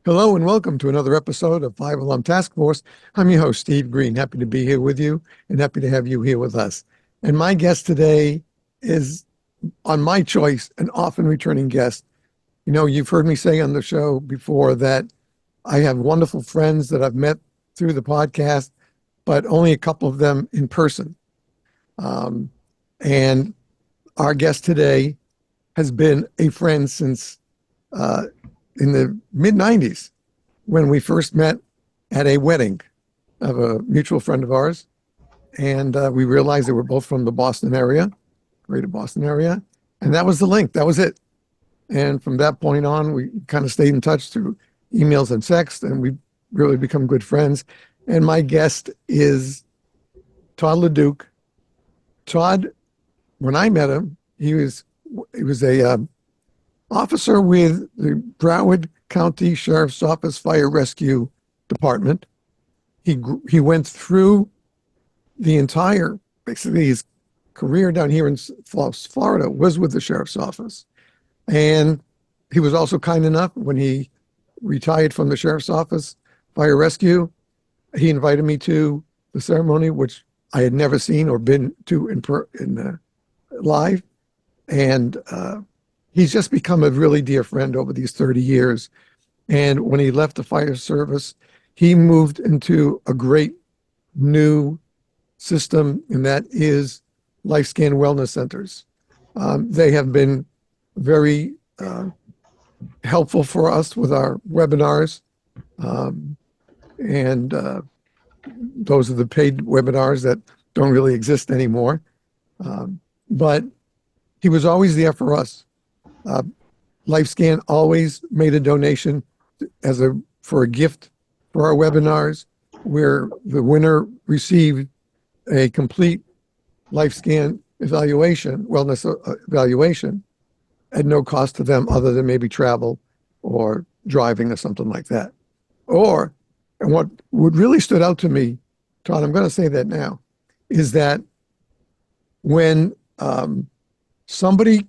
Hello and welcome to another episode of Five Alarm Task Force. I'm your host, Steve Green. Happy to be here with you and happy to have you here with us. And my guest today is, on my choice, an often returning guest. You know, you've heard me say on the show before that I have wonderful friends that I've met through the podcast, but only a couple of them in person. And our guest today has been a friend since in the mid-90s when we first met at a wedding of a mutual friend of ours. And we realized they were both from the Boston area, greater Boston area. And that was the link. That was it. And from that point on, we kind of stayed in touch through emails and text, and we really become good friends. And my guest is Todd LeDuc. Todd, when I met him, he was a officer with the Broward County Sheriff's Office Fire Rescue Department. He went through the entire, basically his career down here in Florida was with the Sheriff's Office. And he was also kind enough when he retired from the Sheriff's Office Fire Rescue, he invited me to the ceremony, which I had never seen or been to in live. And he's just become a really dear friend over these 30 years. And when he left the fire service, he moved into a great new system, and that is Lifescan Wellness Centers. They have been very helpful for us with our webinars. And those are the paid webinars that don't really exist anymore. But he was always there for us. Lifescan always made a donation for a gift for our webinars, where the winner received a complete Lifescan wellness evaluation, at no cost to them other than maybe travel or driving or something like that. And what really stood out to me, Todd, I'm going to say that now, is that when somebody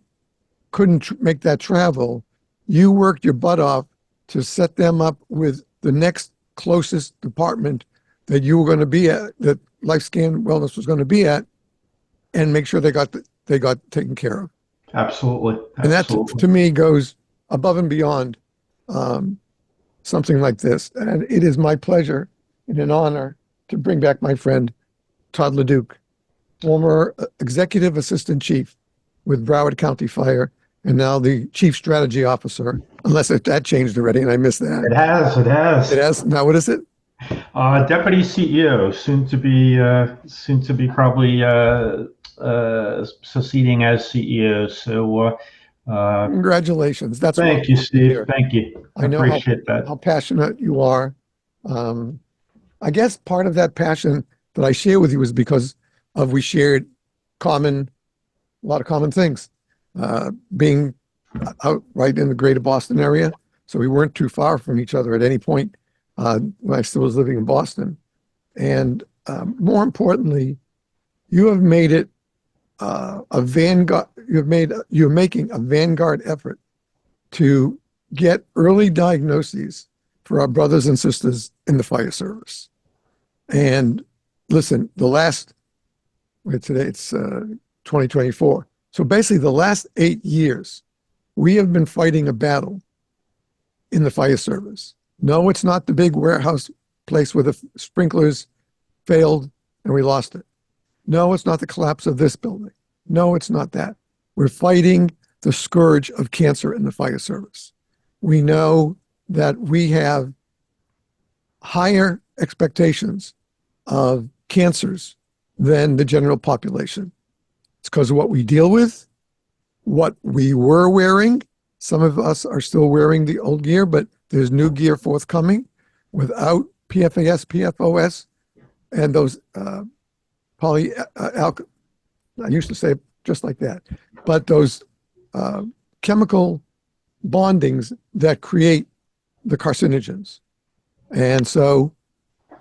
couldn't make that travel, you worked your butt off to set them up with the next closest department that you were going to be at, that Lifescan Wellness was going to be at, and make sure they got taken care of. Absolutely. And that, to me, goes above and beyond something like this. And it is my pleasure and an honor to bring back my friend, Todd LeDuc, former Executive Assistant Chief with Broward County Fire, and now the Chief Strategy Officer, unless that changed already and I missed that. It has. It has? Now what is it? Deputy CEO, soon to be probably succeeding as CEO. So congratulations. That's thank you, Steve. Thank you. I know appreciate how passionate you are. I guess part of that passion that I share with you is because we shared a lot of common things. Being out right in the greater Boston area, so we weren't too far from each other at any point when I still was living in Boston. And more importantly, you have made it a vanguard. You're making a vanguard effort to get early diagnoses for our brothers and sisters in the fire service. And listen, today it's 2024. So basically the last 8 years, we have been fighting a battle in the fire service. No, it's not the big warehouse place where the sprinklers failed and we lost it. No, it's not the collapse of this building. No, it's not that. We're fighting the scourge of cancer in the fire service. We know that we have higher expectations of cancers than the general population. It's because of what we deal with, what we were wearing. Some of us are still wearing the old gear, but there's new gear forthcoming without PFAS, PFOS, and those I used to say it just like that, but those chemical bondings that create the carcinogens. And so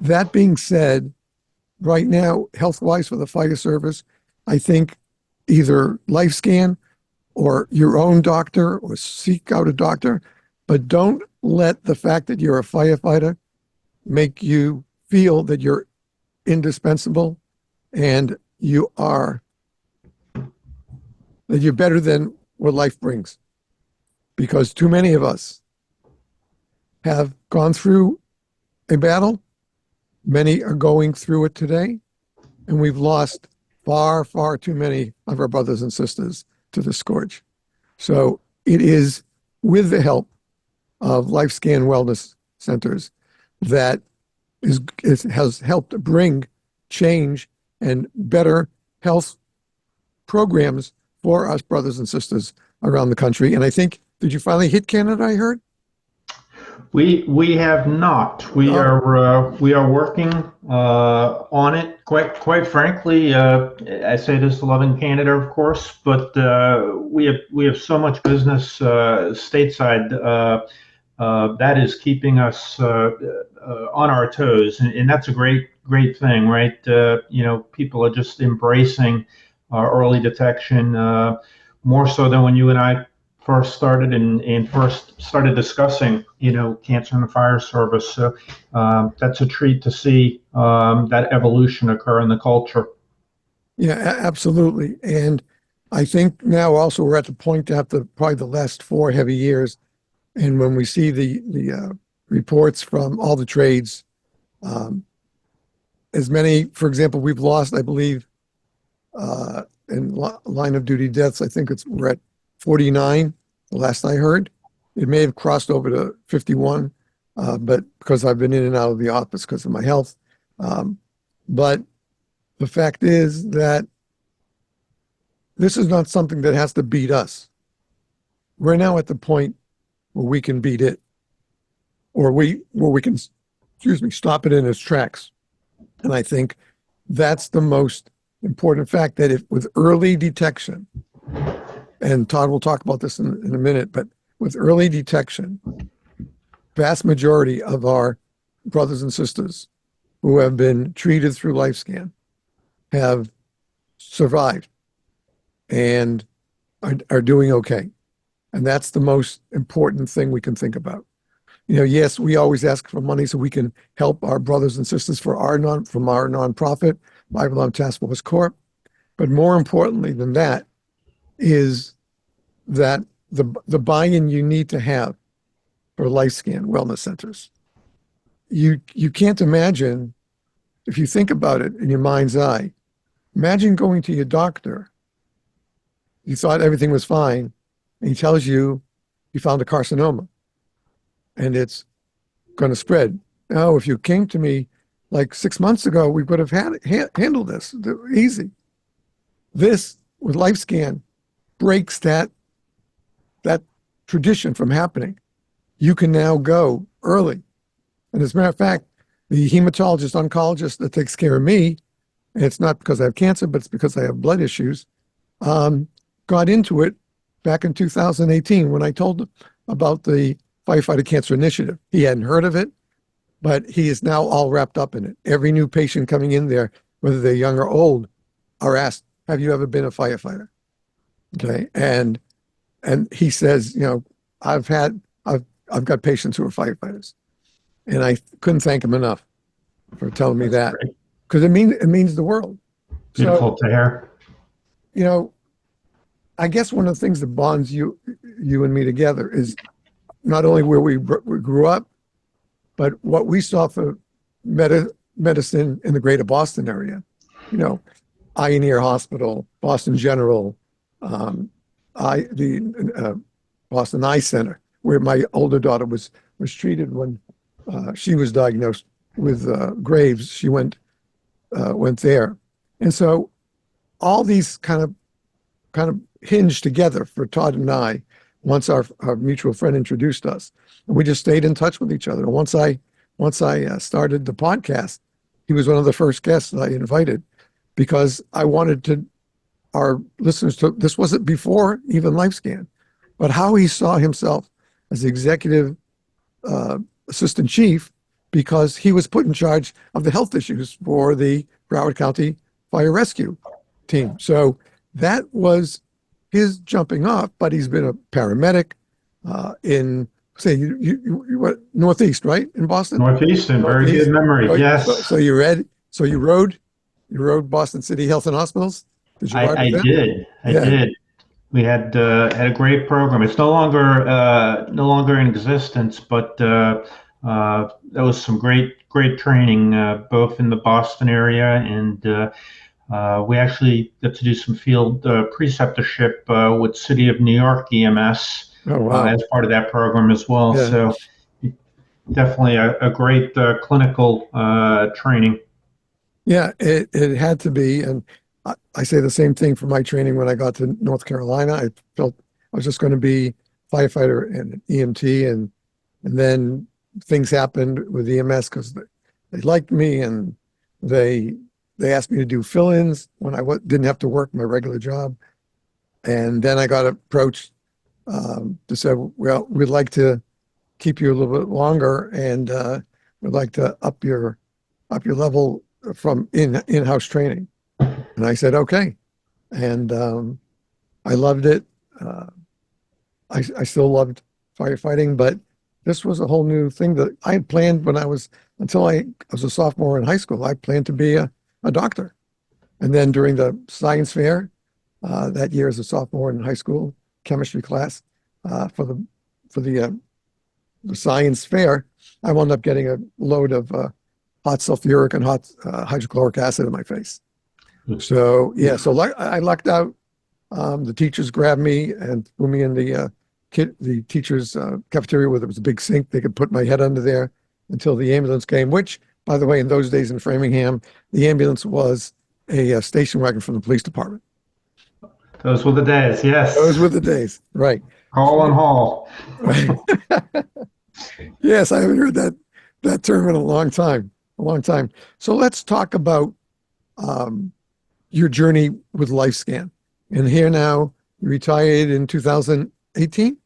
that being said, right now, health-wise for the fire service, I think either Lifescan or your own doctor or seek out a doctor, but don't let the fact that you're a firefighter make you feel that you're indispensable and that you're better than what life brings. Because too many of us have gone through a battle. Many are going through it today, and we've lost far, far too many of our brothers and sisters to the scourge. So it is with the help of Lifescan Wellness Centers that has helped bring change and better health programs for us brothers and sisters around the country. And I think, did you finally hit Canada, I heard? We have not. We are working on it. Quite frankly, I say this to love in Canada, of course, but we have so much business stateside that is keeping us on our toes, and that's a great thing, right? People are just embracing early detection more so than when you and I first started and first started discussing, cancer in the fire service. So that's a treat to see that evolution occur in the culture. Yeah, absolutely. And I think now also we're at the point after probably the last 4 heavy years, and when we see the reports from all the trades, as many, for example, we've lost, I believe, in line of duty deaths, I think we're at 49, the last I heard. It may have crossed over to 51, but because I've been in and out of the office because of my health. But the fact is that this is not something that has to beat us. We're now at the point where we can beat it, or where we can, stop it in its tracks. And I think that's the most important fact, that if with early detection, and Todd will talk about this in a minute, but with early detection, vast majority of our brothers and sisters who have been treated through Lifescan have survived and are doing okay. And that's the most important thing we can think about. Yes, we always ask for money so we can help our brothers and sisters from our nonprofit, Live Alarm Task Force Corp. But more importantly than that is that the buy-in you need to have for Lifescan Wellness Centers. You can't imagine, if you think about it in your mind's eye, imagine going to your doctor. You thought everything was fine, and he tells you found a carcinoma and it's going to spread. Now, if you came to me like 6 months ago, we would have handled this easy. This, with Lifescan, breaks that tradition from happening. You can now go early. And as a matter of fact, the hematologist, oncologist that takes care of me, and it's not because I have cancer, but it's because I have blood issues, got into it back in 2018 when I told him about the Firefighter Cancer Initiative. He hadn't heard of it, but he is now all wrapped up in it. Every new patient coming in there, whether they're young or old, are asked, have you ever been a firefighter? Okay. And he says, I've got patients who are firefighters. And I couldn't thank him enough for telling me that, because it means the world. Beautiful to hear. I guess one of the things that bonds you and me together is not only where we grew up, but what we saw for medicine in the greater Boston area. Eye and Ear Hospital, Boston General, the Boston Eye Center, where my older daughter was treated when she was diagnosed with Graves. She went there, and so all these kind of hinged together for Todd and I. Once our mutual friend introduced us, and we just stayed in touch with each other. And once I started the podcast, he was one of the first guests that I invited, because I wanted our listeners to. This wasn't before even Lifescan, but how he saw himself as the executive assistant chief, because he was put in charge of the health issues for the Broward County Fire Rescue team. So that was his jumping off, but he's been a paramedic in say you what, Northeast, right? In Boston? Northeastern, very good Northeast. memory. So Yes, you rode Boston City Health and Hospitals? Did you ride I with them? did. I Yeah. did. We had a great program. It's no longer in existence, but that was some great training both in the Boston area, and we actually got to do some field preceptorship with City of New York EMS Oh, wow. as part of that program as well. Yeah. So definitely a great clinical training. Yeah, it had to be. And I say the same thing for my training when I got to North Carolina. I felt I was just going to be firefighter and EMT. And then things happened with EMS because they liked me and they they asked me to do fill-ins when didn't have to work my regular job. And then I got approached to say, well, we'd like to keep you a little bit longer and we'd like to up your level from in-house training. And I said, okay. And I loved it. Uh, I still loved firefighting, but this was a whole new thing that I had planned until I was a sophomore in high school. I planned to be a doctor. And then during the science fair that year as a sophomore in high school, chemistry class for the science fair, I wound up getting a load of hot sulfuric and hot hydrochloric acid in my face. So yeah, I lucked out. The teachers grabbed me and threw me in the teachers' cafeteria where there was a big sink. They could put my head under there until the ambulance came, which, by the way, in those days in Framingham, the ambulance was a station wagon from the police department. Those were the days. Those Yes, were the days, right? Hall on Hall. Right. Yes, I haven't heard that term in a long time. A long time. So let's talk about um, your journey with Lifescan. And here now, you retired in 2018?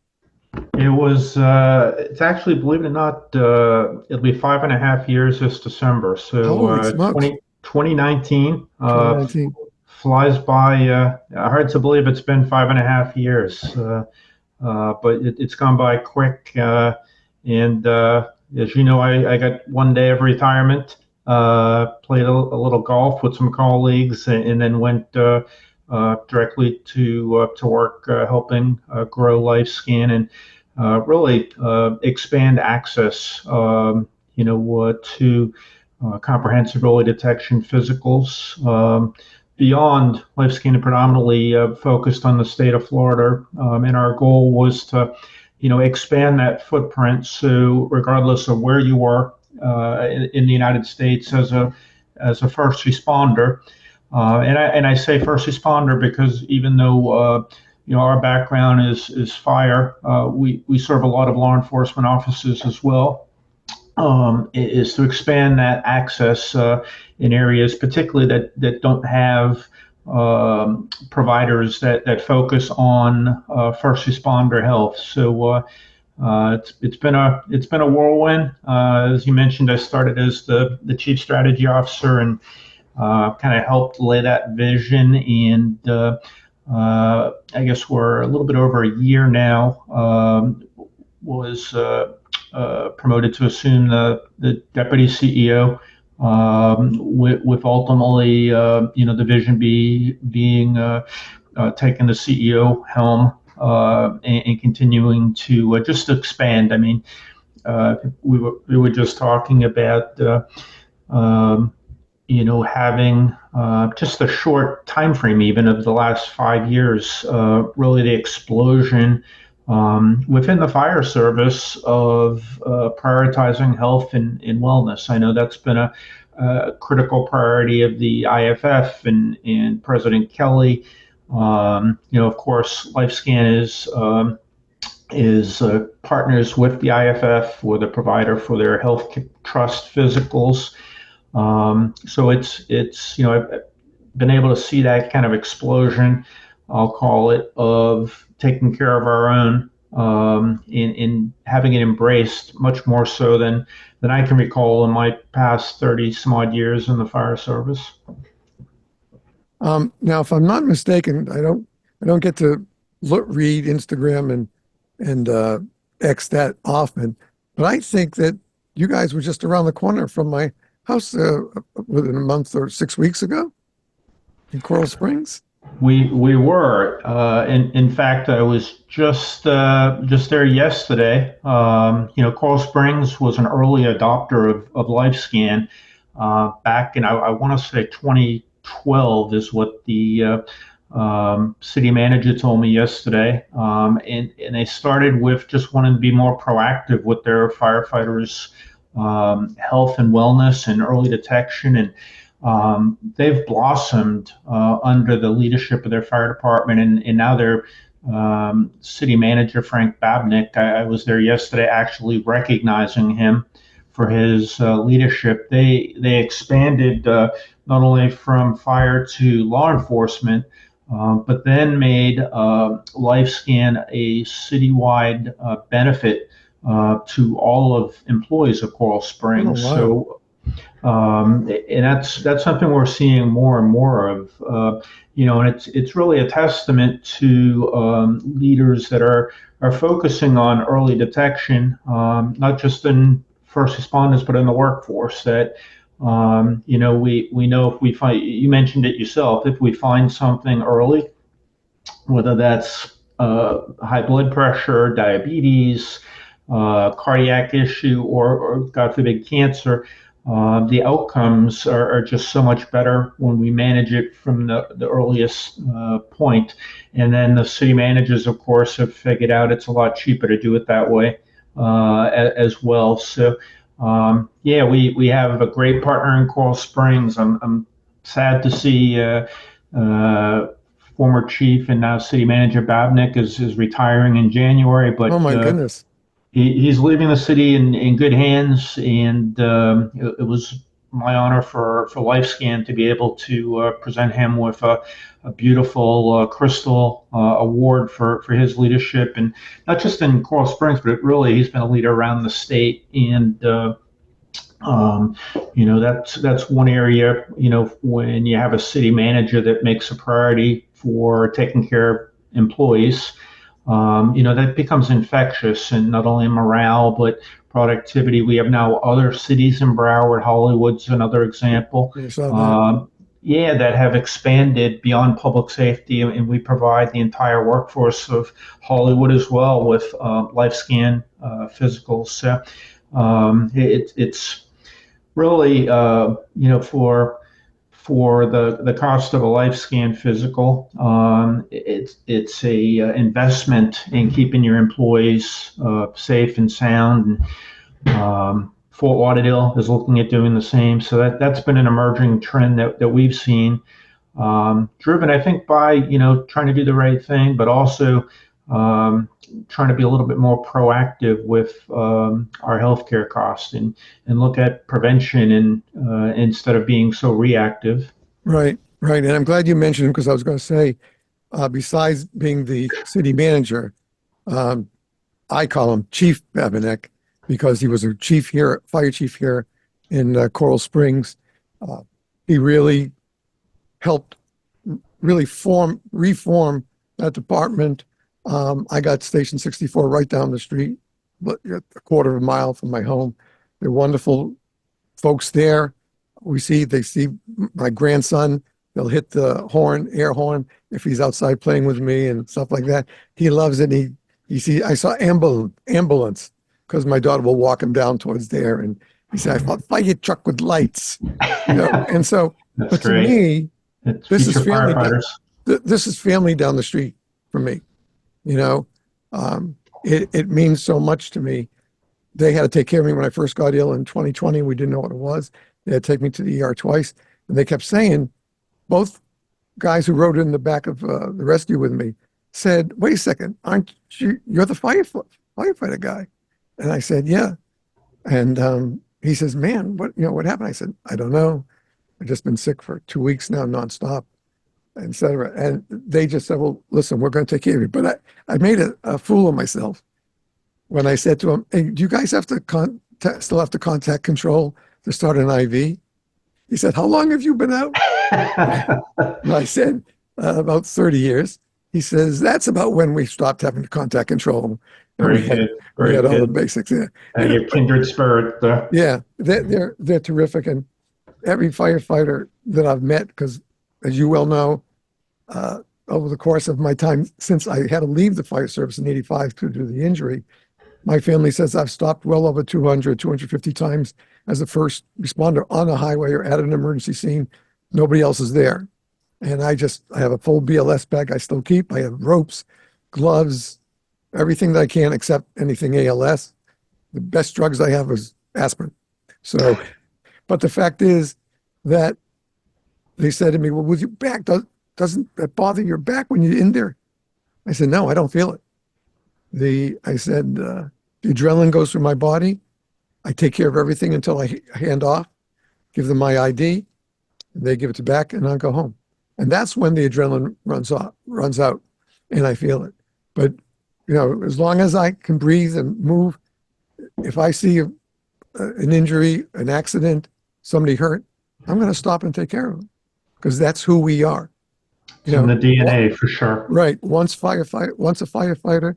It's actually, believe it or not, it'll be 5.5 years this December. So Holy smokes, 2019 2019. flies by. Hard to believe it's been 5.5 years, but it's gone by quick. And as you know, I got one day of retirement, played a little golf with some colleagues, and then went directly to work helping grow Lifescan and really expand access, to comprehensive early detection physicals. Beyond Lifescan, predominantly focused on the state of Florida, and our goal was to, expand that footprint. So regardless of where you were in the United States as a first responder, and I say first responder because even though our background is fire, we serve a lot of law enforcement officers as well. Is to expand that access in areas, particularly that don't have providers that focus on first responder health. So it's been a whirlwind. As you mentioned, I started as the chief strategy officer and kind of helped lay that vision. And I guess we're a little bit over a year now. Was promoted to assume the deputy CEO, with ultimately, the vision being taking the CEO helm and continuing to just expand. I mean, we were just talking about having just a short time frame, even of the last 5 years, really the explosion within the fire service of prioritizing health and wellness. I know that's been a critical priority of the IFF and President Kelly. Of course, Lifescan is partners with the IFF, with a provider for their health trust physicals. So it's I've been able to see that kind of explosion, I'll call it, of taking care of our own, in having it embraced much more so than I can recall in my past 30 some odd years in the fire service. Now, if I'm not mistaken, I don't get to read Instagram and X that often, but I think that you guys were just around the corner from my house within a month or 6 weeks ago in Coral Springs. We were. In fact, I was just there yesterday. Coral Springs was an early adopter of Lifescan back in I want to say 2012 is what the city manager told me yesterday. And they started with just wanting to be more proactive with their firefighters' health and wellness and early detection. And they've blossomed under the leadership of their fire department, and now their city manager, Frank Babnick. I was there yesterday actually recognizing him for his leadership. They expanded not only from fire to law enforcement, but then made LifeScan a citywide benefit to all of employees of Coral Springs. Oh, wow. So, and that's something we're seeing more and more of. And it's really a testament to leaders that are focusing on early detection, not just in first responders, but in the workforce. That we know if we find, you mentioned it yourself, if we find something early, whether that's high blood pressure, diabetes, cardiac issue, or God forbid, cancer, the outcomes are just so much better when we manage it from the earliest point. And then the city managers, of course, have figured out it's a lot cheaper to do it that way as well. So, we have a great partner in Coral Springs. I'm sad to see former chief and now city manager Babnick is retiring in January, but Oh my goodness. he's leaving the city in good hands, and it was my honor for Lifescan to be able to present him with a beautiful crystal award for his leadership, and not just in Coral Springs, but really he's been a leader around the state, and that's one area. When you have a city manager that makes a priority for taking care of employees, that becomes infectious, and not only morale, but productivity. We have now other cities in Broward, Hollywood's another example, You saw that? that have expanded beyond public safety, and we provide the entire workforce of Hollywood as well with LifeScan physicals. So it's really, for the cost of a LifeScan physical, it's a investment in keeping your employees safe and sound. And Fort Lauderdale is looking at doing the same. So that's been an emerging trend that we've seen, driven, I think, by trying to do the right thing, but also trying to be a little bit more proactive with our healthcare costs, and look at prevention, and instead of being so reactive. Right, right. And I'm glad you mentioned him, because I was going to say, besides being the city manager, I call him Chief Babinec, because he was a chief here, fire chief here in Coral Springs. He really helped reform that department. I got Station 64 right down the street, but a quarter of a mile from my home. They're wonderful folks there. They see my grandson. They'll hit the air horn, if he's outside playing with me and stuff like that. He loves it. I saw ambulance, because my daughter will walk him down towards there, and he said, "I thought fire truck with lights," And so, That's but to great. me, It's this is future family. firefighters. This is family down the street for me. It means so much to me. They had to take care of me when I first got ill in 2020. We didn't know what it was. They had to take me to the ER twice, and they kept saying, both guys who rode in the back of the rescue with me said, "Wait a second, aren't you're the firefighter guy?" And I said, "Yeah." And he says, "Man, what happened?" I said, "I don't know. I've just been sick for 2 weeks now, nonstop, etc." And they just said, "Well, listen, we're going to take care of you." But I made a fool of myself when I said to him, "Hey, do you guys have to still have to contact control to start an IV?" He said, "How long have you been out?" And I said, "About 30 years." he says that's about when we stopped having contact control. And Very good. we Very had all the good. basics. Yeah, Your kindred spirit. yeah, they're terrific. And every firefighter that I've met, because as you well know, over the course of my time since I had to leave the fire service in '85 due to the injury, my family says I've stopped well over 200, 250 times as a first responder on a highway or at an emergency scene. Nobody else is there. And I have a full BLS bag I still keep. I have ropes, gloves, everything that I can except anything ALS. The best drugs I have is aspirin. So, but the fact is that they said to me, well, with your back, doesn't that bother your back when you're in there? I said, no, I don't feel it. I said, the adrenaline goes through my body. I take care of everything until I hand off, give them my ID, and they give it back, and I'll go home. And that's when the adrenaline runs out, and I feel it. But, as long as I can breathe and move, if I see an injury, an accident, somebody hurt, I'm going to stop and take care of them because that's who we are. It's in the DNA for sure. Right. Once a firefighter,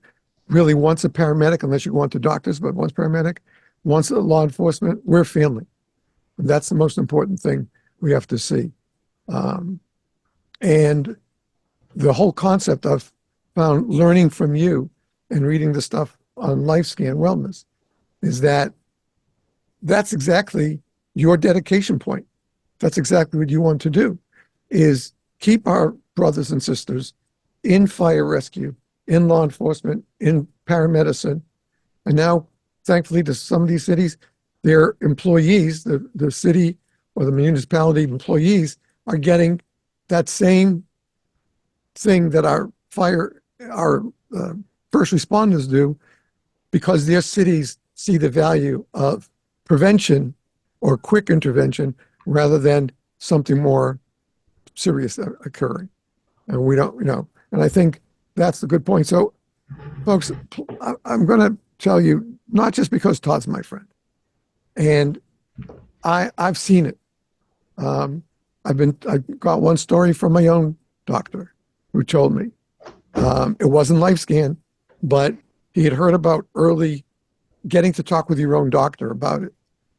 really once a paramedic, unless you go on to doctors, but once paramedic, once a law enforcement, we're family. And that's the most important thing we have to see. And the whole concept I've found learning from you and reading the stuff on Lifescan Wellness is that's exactly your dedication point. That's exactly what you want to do, is keep our brothers and sisters in fire rescue, in law enforcement, in paramedicine. And now, thankfully, to some of these cities, their employees, the city or the municipality employees, are getting that same thing that our first responders do, because their cities see the value of prevention or quick intervention rather than something more serious occurring. And we don't, and I think that's the good point. So, folks, I'm going to tell you, not just because Todd's my friend, and I've seen it. I got one story from my own doctor who told me it wasn't LifeScan, but he had heard about early getting to talk with your own doctor about it.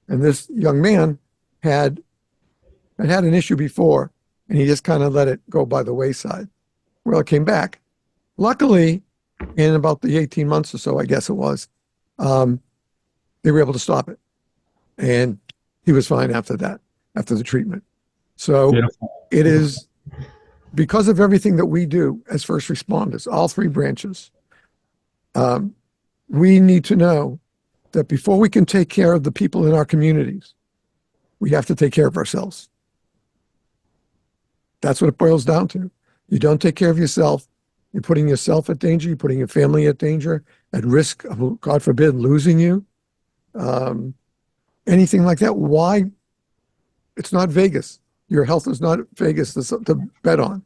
And this young man had an issue before, and he just kind of let it go by the wayside. Well, it came back. Luckily, in about the 18 months or so, I guess it was, they were able to stop it. And he was fine after that, after the treatment. So Beautiful. It is because of everything that we do as first responders, all three branches. We need to know that before we can take care of the people in our communities, we have to take care of ourselves. That's what it boils down to. You don't take care of yourself, you're putting yourself at danger, you're putting your family at danger, at risk of, God forbid, losing you. Anything like that. Why? It's not Vegas. Your health is not Vegas to bet on.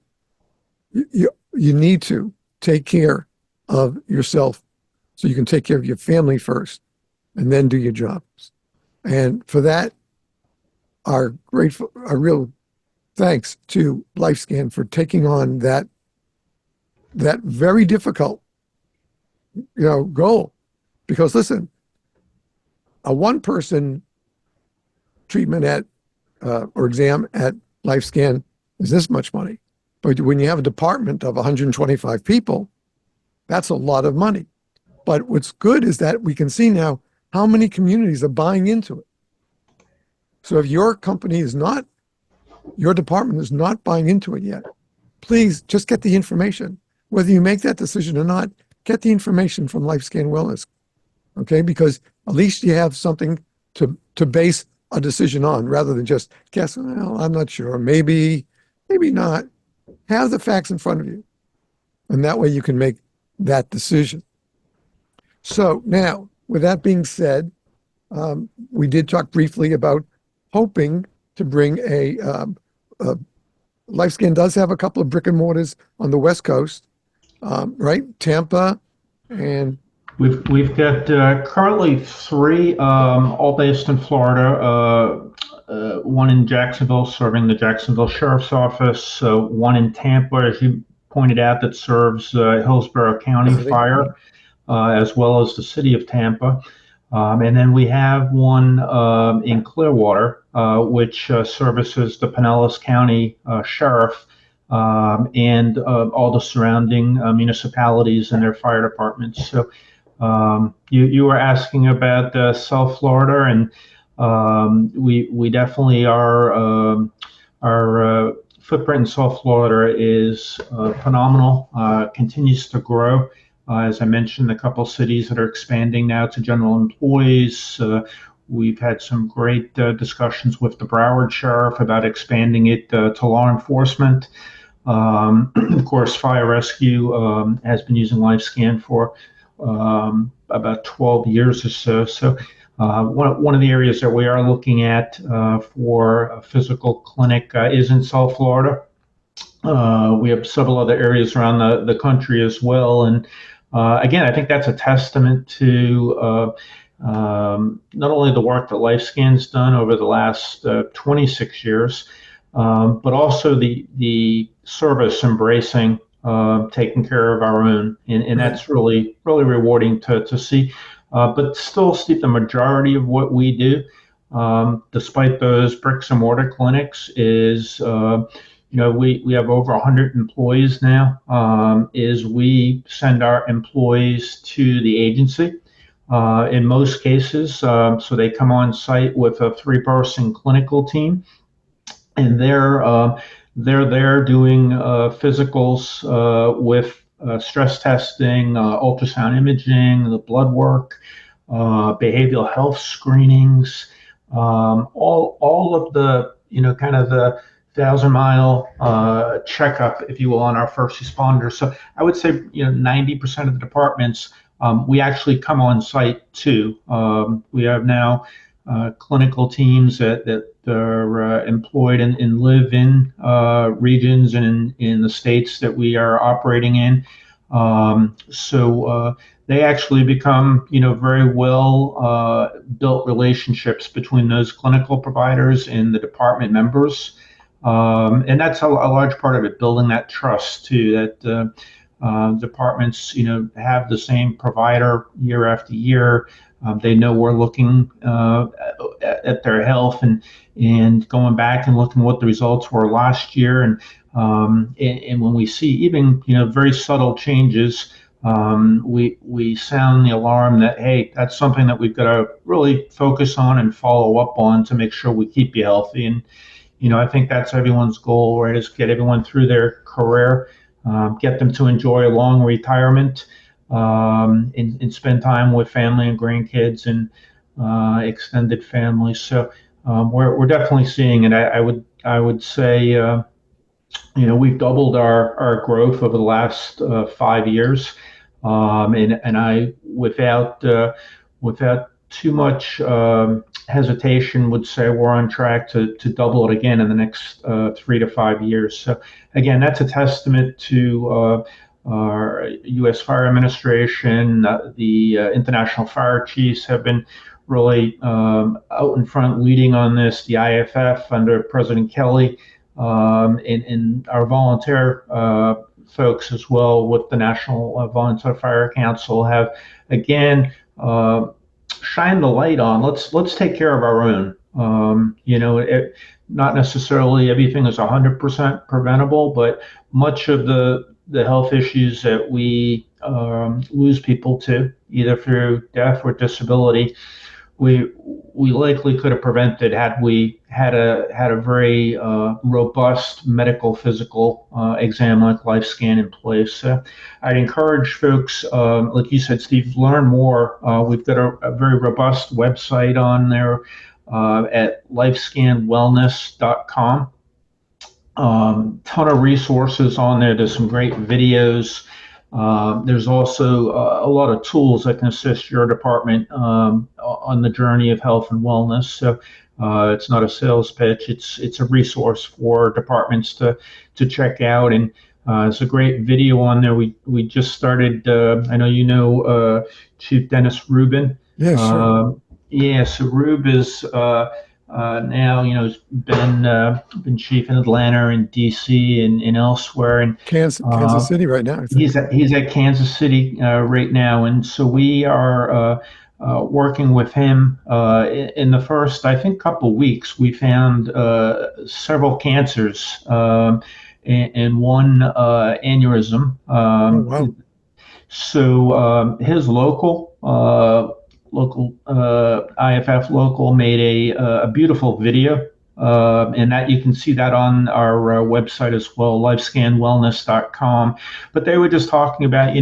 You need to take care of yourself so you can take care of your family first and then do your jobs. And for that, our real thanks to Lifescan for taking on that very difficult, goal. Because listen, a one-person treatment or exam at Lifescan is this much money. But when you have a department of 125 people, that's a lot of money. But what's good is that we can see now how many communities are buying into it. So if your company your department is not buying into it yet, please just get the information. Whether you make that decision or not, get the information from Lifescan Wellness, okay? Because at least you have something to base a decision on rather than just guess, well, I'm not sure, maybe not. Have the facts in front of you. And that way you can make that decision. So now, with that being said, we did talk briefly about hoping to bring Lifescan does have a couple of brick and mortars on the West Coast, right? Tampa and We've got currently three, all based in Florida. One in Jacksonville, serving the Jacksonville Sheriff's Office. One in Tampa, as you pointed out, that serves Hillsborough County Fire, as well as the city of Tampa. And then we have one in Clearwater, which services the Pinellas County Sheriff, and all the surrounding municipalities and their fire departments. So you were asking about South Florida, and we definitely are. Our footprint in South Florida is phenomenal, continues to grow. As I mentioned, a couple cities that are expanding now to general employees. We've had some great discussions with the Broward Sheriff about expanding it to law enforcement. Of course, fire rescue has been using Lifescan for about 12 years or so. So one of the areas that we are looking at for a physical clinic is in South Florida. We have several other areas around the country as well. And again, I think that's a testament to not only the work that Lifescan's done over the last 26 years, but also the service embracing taking care of our own. And that's really, really rewarding to see. But still, Steve, the majority of what we do, despite those bricks and mortar clinics, is we have over 100 employees now. Is we send our employees to the agency in most cases, so they come on site with a 3-person clinical team, and they're there doing physicals with stress testing, ultrasound imaging, the blood work, behavioral health screenings, all of the kind of the 1,000-mile checkup, if you will, on our first responders. So I would say 90% of the departments we actually come on site too. We have now clinical teams that are employed and live in regions and in the states that we are operating in. So they actually become, very well built relationships between those clinical providers and the department members. And that's a large part of it, building that trust too, that departments, have the same provider year after year. They know we're looking at their health and going back and looking what the results were last year. And when we see even, very subtle changes, we sound the alarm that, hey, that's something that we've got to really focus on and follow up on to make sure we keep you healthy. And, I think that's everyone's goal, right, is get everyone through their career, get them to enjoy a long retirement, and spend time with family and grandkids and extended family. So we're definitely seeing it. I would say we've doubled our growth over the last 5 years, and I without too much hesitation would say we're on track to double it again in the next 3 to 5 years. So again, that's a testament to our U.S. Fire Administration. The International Fire Chiefs have been really out in front leading on this. The IFF under President Kelly, and our volunteer folks as well with the National Volunteer Fire Council have again shine the light on. Let's take care of our own. Not necessarily everything is 100% preventable, but much of the health issues that we lose people to, either through death or disability, we likely could have prevented had we had a very robust medical physical exam like Lifescan in place. So I'd encourage folks, like you said, Steve, learn more. We've got a very robust website on there at lifescanwellness.com. Ton of resources on there. There's some great videos. There's also a lot of tools that can assist your department on the journey of health and wellness. So it's not a sales pitch. It's a resource for departments to check out. And it's a great video on there. We just started. I know Chief Dennis Rubin. Yeah, sure. Yeah, so Rube is now. He's been chief in Atlanta and D.C. and elsewhere, and Kansas City right now, I think. he's at Kansas City right now, and so we are working with him. In the first, I think, couple weeks, we found several cancers and one aneurysm. Oh, wow. So his local IFF local made a beautiful video, and that you can see that on our website as well, lifescanwellness.com. But they were just talking about,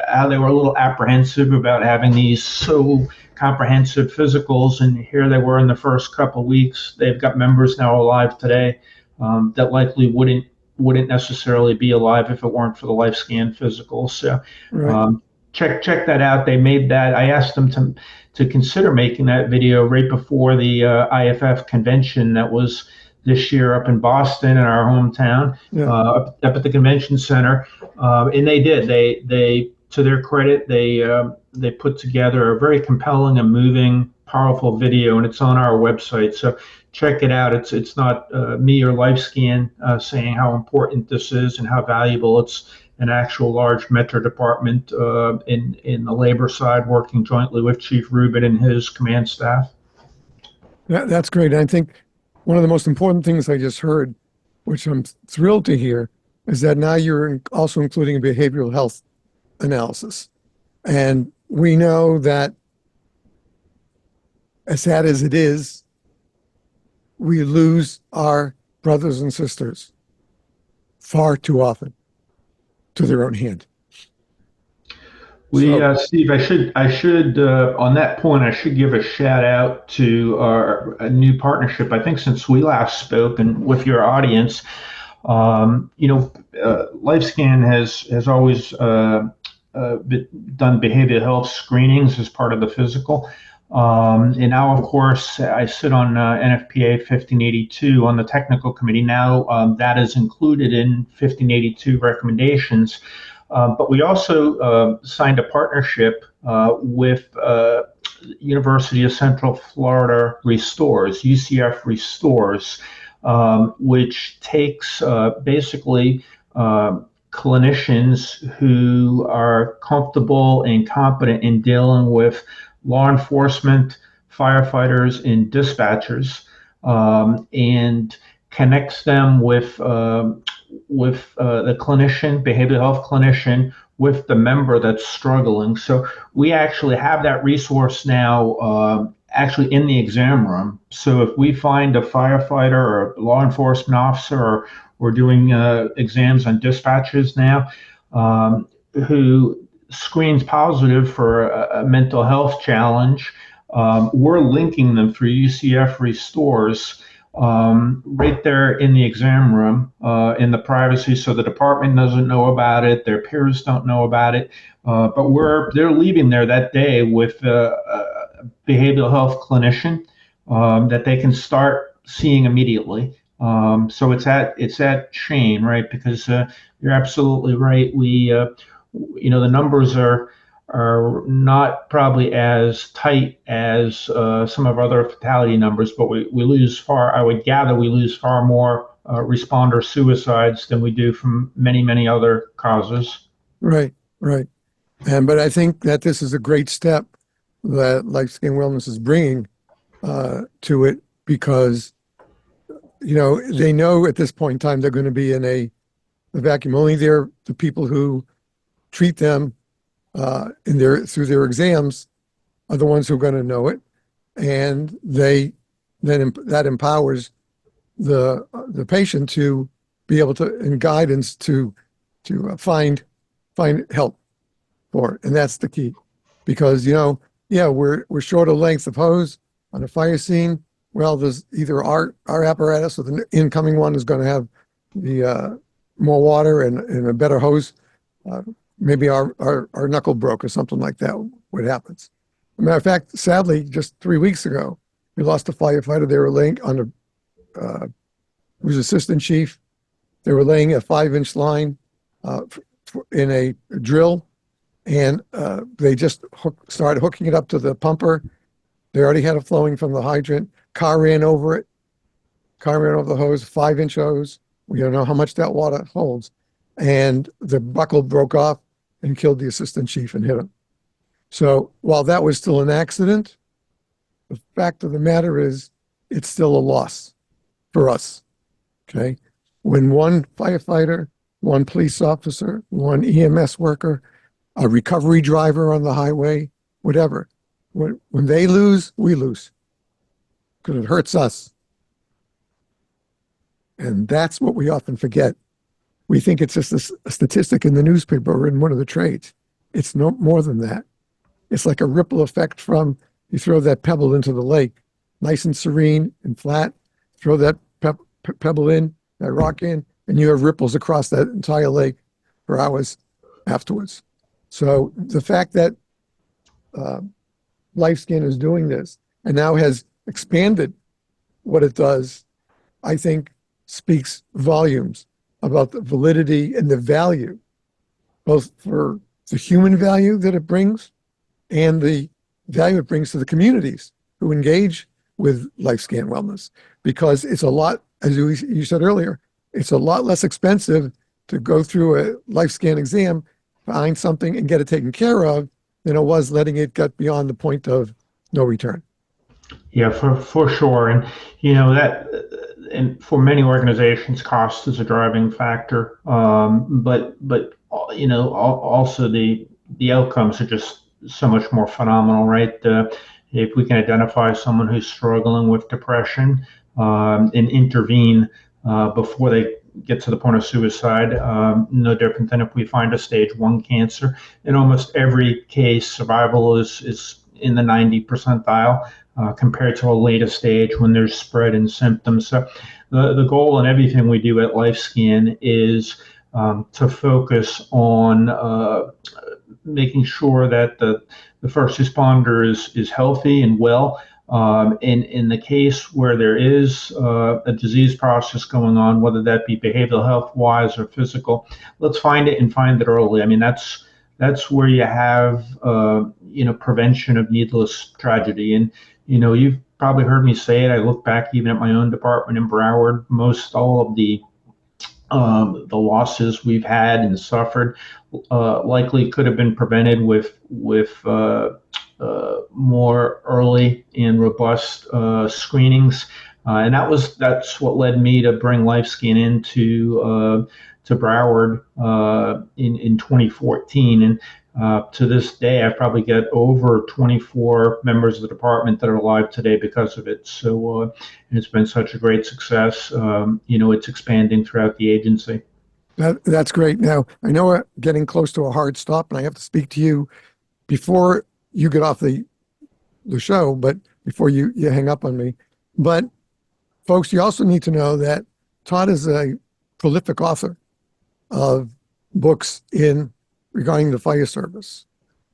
how they were a little apprehensive about having these so comprehensive physicals, and here they were in the first couple of weeks. They've got members now alive today that likely wouldn't necessarily be alive if it weren't for the LifeScan physical. So Right. check that out. They made that. I asked them to consider making that video right before the IFF convention that was this year up in Boston, in our hometown, Yeah. up at the convention center, and they did. They to their credit, they put together a very compelling and moving, powerful video, and it's on our website. So check it out. It's not me or LifeScan saying how important this is and how valuable. It's an actual large metro department in the labor side, working jointly with Chief Rubin and his command staff. That's great. I think one of the most important things I just heard, which I'm thrilled to hear, is that now you're also including a behavioral health analysis. And we know that, as sad as it is, we lose our brothers and sisters far too often to their own hand. Steve, I should, on that point, I should give a shout out to a new partnership. I think since we last spoke and with your audience, LifeScan has always done behavioral health screenings as part of the physical. And now, of course, I sit on NFPA 1582 on the technical committee. Now that is included in 1582 recommendations. But we also signed a partnership with University of Central Florida Restores, UCF Restores, which takes basically clinicians who are comfortable and competent in dealing with law enforcement, firefighters, and dispatchers, and connects them with the clinician, behavioral health clinician, with the member that's struggling. So we actually have that resource now actually in the exam room. So if we find a firefighter or a law enforcement officer, or we're doing exams on dispatchers now, who screens positive for a mental health challenge, we're linking them through UCF Restores right there in the exam room, in the privacy, so the department doesn't know about it, their peers don't know about it, but they're leaving there that day with a behavioral health clinician that they can start seeing immediately. So it's that chain, right? Because you're absolutely right. The numbers are not probably as tight as some of our other fatality numbers, but we lose far. I would gather we lose far more responder suicides than we do from many other causes. Right, right. But I think that this is a great step that Lifescan Wellness is bringing to it, because they know at this point in time they're going to be in a vacuum. Only the people who treat them through their exams are the ones who are going to know it, and that empowers the patient to be able to, in guidance, to find help for it. And that's the key, because we're short of length of hose on a fire scene. Well, there's either our apparatus or the incoming one is going to have the more water and a better hose. Maybe our knuckle broke or something like that. What happens? As a matter of fact, sadly, just 3 weeks ago, we lost a firefighter. They were laying on who was assistant chief. They were laying a 5-inch line in a drill, and they just started hooking it up to the pumper. They already had it flowing from the hydrant. car ran over it. Car ran over the hose, 5-inch hose. We don't know how much that water holds. And the buckle broke off and killed the assistant chief and hit him. So while that was still an accident, the fact of the matter is it's still a loss for us. Okay. When one firefighter, one police officer, one EMS worker, a recovery driver on the highway, whatever, when they lose, we lose because it hurts us. And that's what we often forget. We think it's just a statistic in the newspaper or in one of the trades. It's no more than that. It's like a ripple effect from you throw that pebble into the lake, nice and serene and flat, throw that pebble in, that rock in, and you have ripples across that entire lake for hours afterwards. So the fact that Lifescan is doing this and now has expanded what it does, I think speaks volumes about the validity and the value, both for the human value that it brings and the value it brings to the communities who engage with Lifescan Wellness. Because it's a lot, as you said earlier, it's a lot less expensive to go through a Lifescan exam, find something and get it taken care of than it was letting it get beyond the point of no return. Yeah, for sure. And, you know, that, and for many organizations, cost is a driving factor. But you know, also the outcomes are just so much more phenomenal, right? If we can identify someone who's struggling with depression and intervene before they get to the point of suicide, no different than if we find a stage 1 cancer. In almost every case, survival is in the 90 percentile. Compared to a later stage when there's spread in symptoms. So the goal in everything we do at Lifescan is to focus on making sure that the first responder is healthy and well. In the case where there is a disease process going on, whether that be behavioral health wise or physical, let's find it and find it early. I mean, that's where you have you know, prevention of needless tragedy. And you know, you've probably heard me say it. I look back even at my own department in Broward. Most all of the losses we've had and suffered likely could have been prevented with more early and robust screenings. And that's what led me to bring Lifescan into to Broward in 2014. And to this day, I've probably got over 24 members of the department that are alive today because of it. So it's been such a great success. You know, it's expanding throughout the agency. That's great. Now, I know we're getting close to a hard stop, and I have to speak to you before you get off the show, but before you hang up on me. But folks, you also need to know that Todd is a prolific author of books regarding the fire service.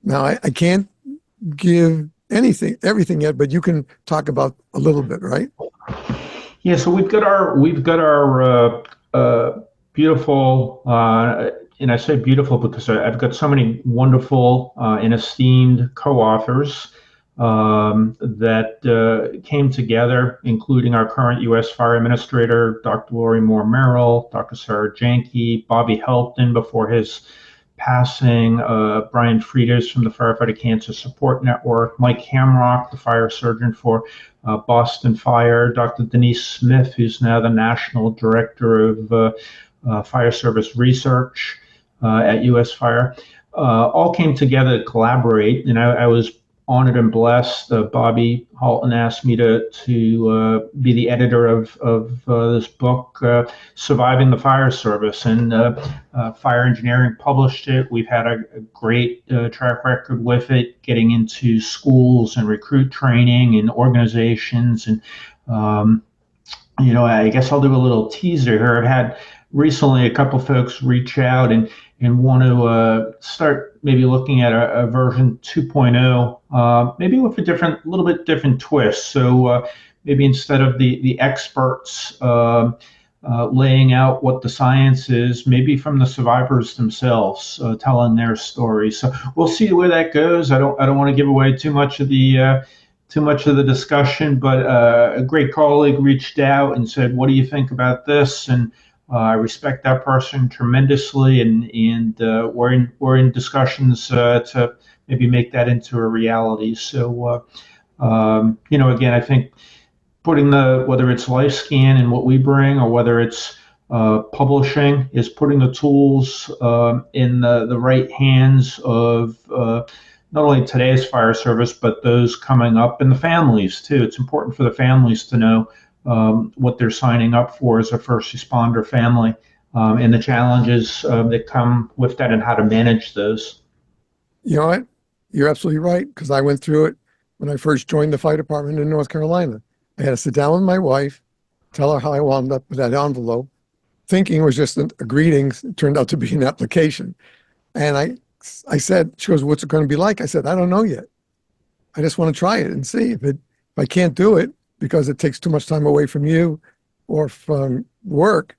Now, I can't give everything yet, but you can talk about a little bit, right? Yeah. So we've got our beautiful, and I say beautiful because I've got so many wonderful and esteemed co-authors that came together, including our current U.S. Fire Administrator, Dr. Lori Moore Merrill, Dr. Sarah Janke, Bobby Helpton before his passing, Brian Frieders from the Firefighter Cancer Support Network, Mike Hamrock, the fire surgeon for Boston Fire, Dr. Denise Smith, who's now the National Director of Fire Service Research at U.S. Fire, all came together to collaborate. And I was honored and blessed. Bobby Halton asked me to be the editor of this book, Surviving the Fire Service, and Fire Engineering published it. We've had a great track record with it, getting into schools and recruit training and organizations. And, you know, I guess I'll do a little teaser here. I've had recently a couple folks reach out and want to start maybe looking at a version 2.0, maybe with a little bit different twist. So maybe instead of the experts laying out what the science is, maybe from the survivors themselves telling their story. So we'll see where that goes. I don't want to give away too much of the too much of the discussion, but a great colleague reached out and said, "What do you think about this?" And I respect that person tremendously, and we're in discussions to maybe make that into a reality. So, again, I think putting whether it's Lifescan and what we bring, or whether it's publishing, is putting the tools in the right hands of not only today's fire service, but those coming up, and the families too. It's important for the families to know what they're signing up for as a first responder family, and the challenges that come with that, and how to manage those. You know what? You're absolutely right, because I went through it when I first joined the fire department in North Carolina. I had to sit down with my wife, tell her how I wound up with that envelope, thinking it was just a greeting. It turned out to be an application. And I said, she goes, "What's it going to be like?" I said, "I don't know yet. I just want to try it and see if I can't do it because it takes too much time away from you or from work."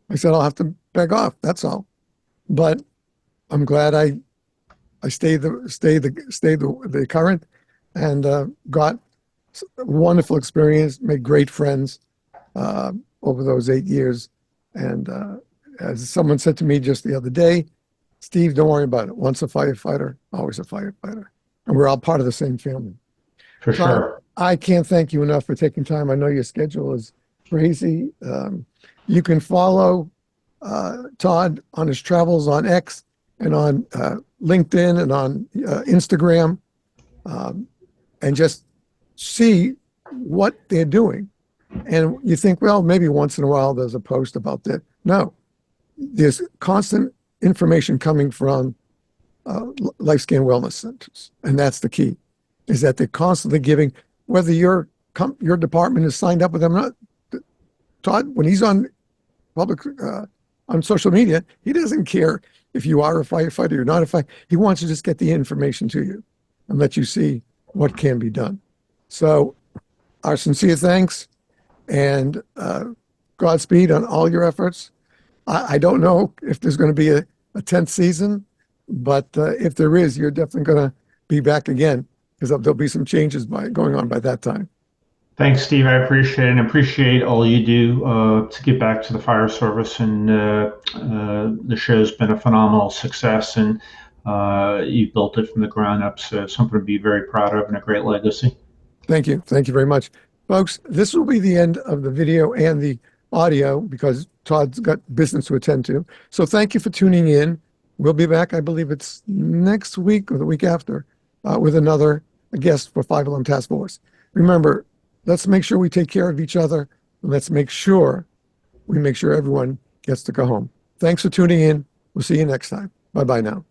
I said, "I'll have to beg off. That's all." But I'm glad I stayed the current, and got a wonderful experience, made great friends over those 8 years. And as someone said to me just the other day, "Steve, don't worry about it. Once a firefighter, always a firefighter." And we're all part of the same family. For Todd, sure. I can't thank you enough for taking time. I know your schedule is crazy. You can follow Todd on his travels on X and on LinkedIn and on Instagram, and just see what they're doing. And you think, well, maybe once in a while there's a post about that. No, there's constant information coming from Lifescan Wellness Centers. And that's the key, is that they're constantly giving, whether your department is signed up with them or not. Todd, when he's on on social media, he doesn't care if you are a firefighter or not a firefighter. He wants to just get the information to you and let you see what can be done. So our sincere thanks, and Godspeed on all your efforts. I don't know if there's going to be a 10th season, but if there is, you're definitely going to be back again, because there'll be some changes going on by that time. Thanks, Steve. I appreciate it, and appreciate all you do to give back to the fire service. And the show's been a phenomenal success, and you built it from the ground up. So something to be very proud of, and a great legacy. Thank you. Thank you very much. Folks, this will be the end of the video and the audio, because Todd's got business to attend to. So thank you for tuning in. We'll be back, I believe it's next week or the week after, with another guest for 5 Alarm Task Force. Remember, let's make sure we take care of each other. Let's make sure everyone gets to go home. Thanks for tuning in. We'll see you next time. Bye-bye now.